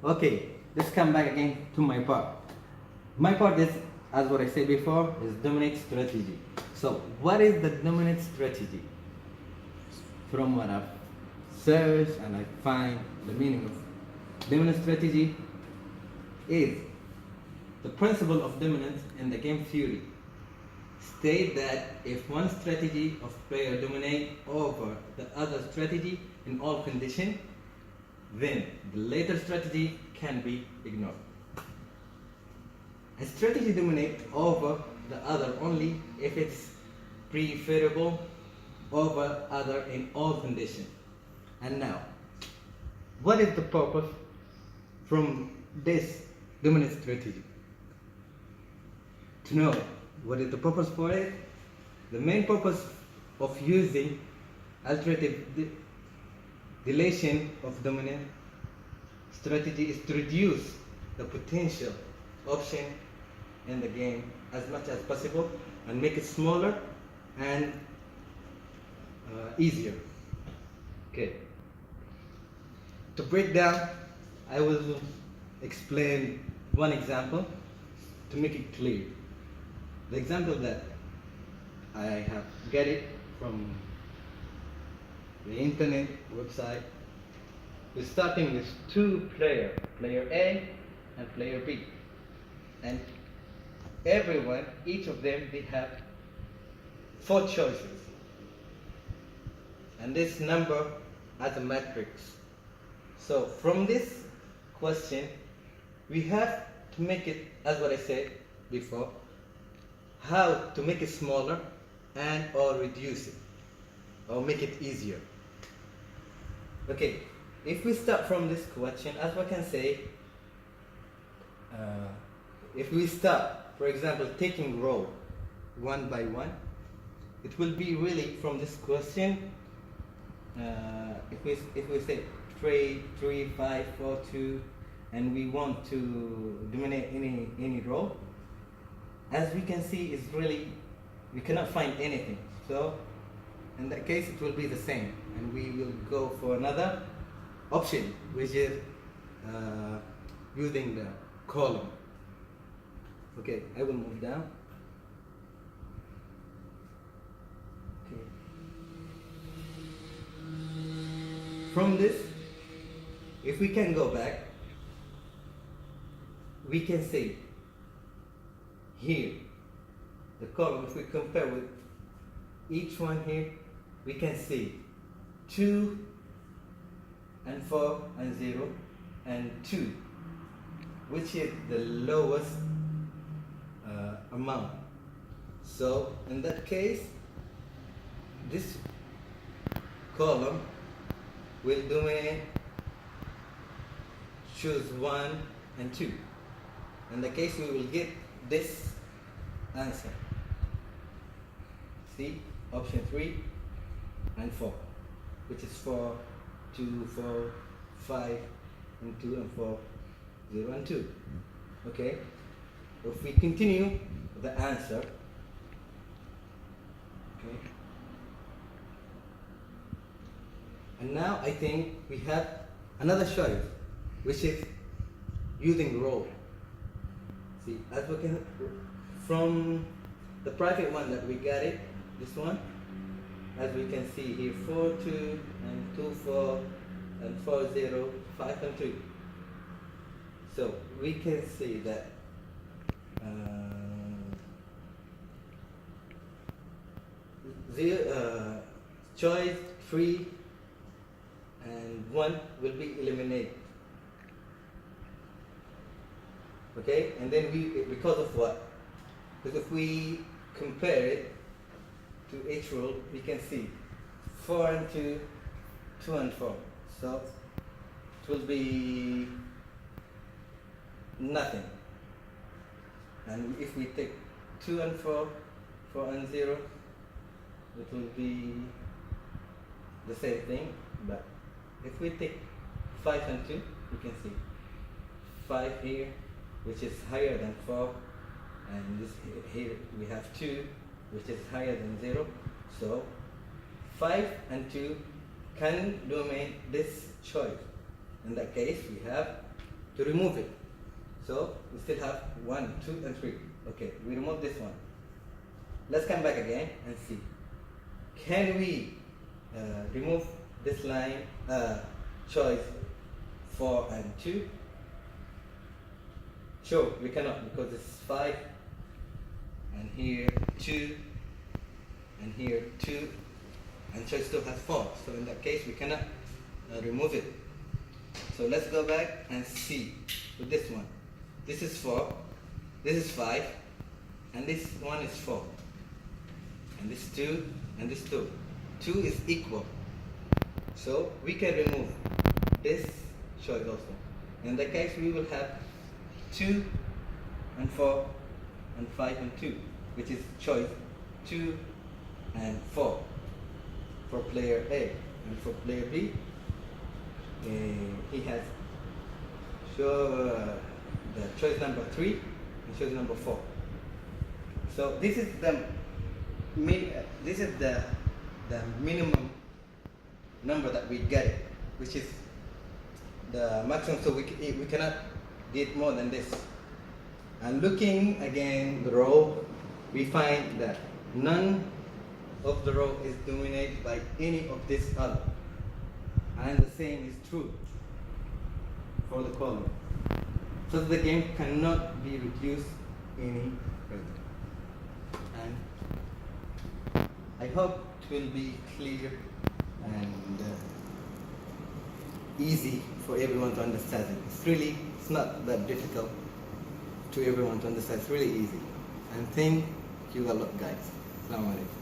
Okay, let's come back again to my part. My part is, as what I said before, is dominant strategy. So what is the dominant strategy? From what I've searched and I find the meaning of dominant strategy is the principle of dominance in the game theory state that if one strategy of player dominate over the other strategy in all conditions, then the later strategy can be ignored. A strategy dominates over the other only if it's preferable over other in all conditions. And now, what is the purpose from this dominant strategy? To know what is the purpose for it, the main purpose of using alternative deletion of dominant strategy is to reduce the potential option in the game as much as possible and make it smaller and easier. Okay. To break down, I will explain one example to make it clear. The example that I have get it from the internet website. We're starting with two players, player A and player B. And everyone, each of them, they have 4 choices. And this number as a matrix. So from this question, we have to make it, as what I said before, how to make it smaller and or reduce it or make it easier. Okay, if we start from this question, as we can say, if we start, for example, taking row one by one, it will be really from this question. If we say 3, 5, 4, 2, and we want to dominate any row, as we can see, is really we cannot find anything. So in that case, it will be the same, and we will go for another option, which is using the column. Okay, I will move down. Okay. From this, if we can go back, we can see here the column. If we compare with each one here, we can see 2 and 4 and 0 and 2, which is the lowest amount. So in that case, this column will dominate choose 1 and 2. In the case, we will get this answer. See, option 3 and 4, which is 4, 2, 4, 5, and 2 and 4, 0 and 2. Okay, if we continue the answer, okay, and now I think we have another choice, which is using row. See, as we can, from the private one that we got it, this one, as we can see here, 4, 2, and 2, 4, and 4, 0, 5, and 3. So we can see that choice 3 and 1 will be eliminated. Okay, and then because of what? Because if we compare it to each rule, we can see 4 and 2, 2 and 4. So it will be nothing. And if we take 2 and 4, 4 and 0, it will be the same thing. But if we take 5 and 2, you can see 5 here, which is higher than 4, and this here we have 2, which is higher than 0. So 5 and 2 can dominate this choice. In that case, we have to remove it. So we still have 1, 2, and 3. Okay, we remove this one. Let's come back again and see. Can we remove this line choice 4 and 2? Sure, we cannot, because it's 5, and here 2, and here 2, and choice 2 has 4. So in that case we cannot remove it. So let's go back and see with this one. This is 4, this is 5, and this one is 4, and this 2, and this 2. 2 is equal, so we can remove this choice also. In that case we will have 2 and 4 and 5 and 2, which is choice 2 and 4 for player A. And for player B, he has the choice number 3 and choice number 4. So this is the minimum number that we get it, which is the maximum. So we cannot get more than this. And looking again the row, we find that none of the row is dominated by any of this other, and the same is true for the column. So the game cannot be reduced any further. And I hope it will be clear and easy for everyone to understand it. It's not that difficult to everyone to understand. It's really easy. And thank you a lot, guys. Assalamu alaikum.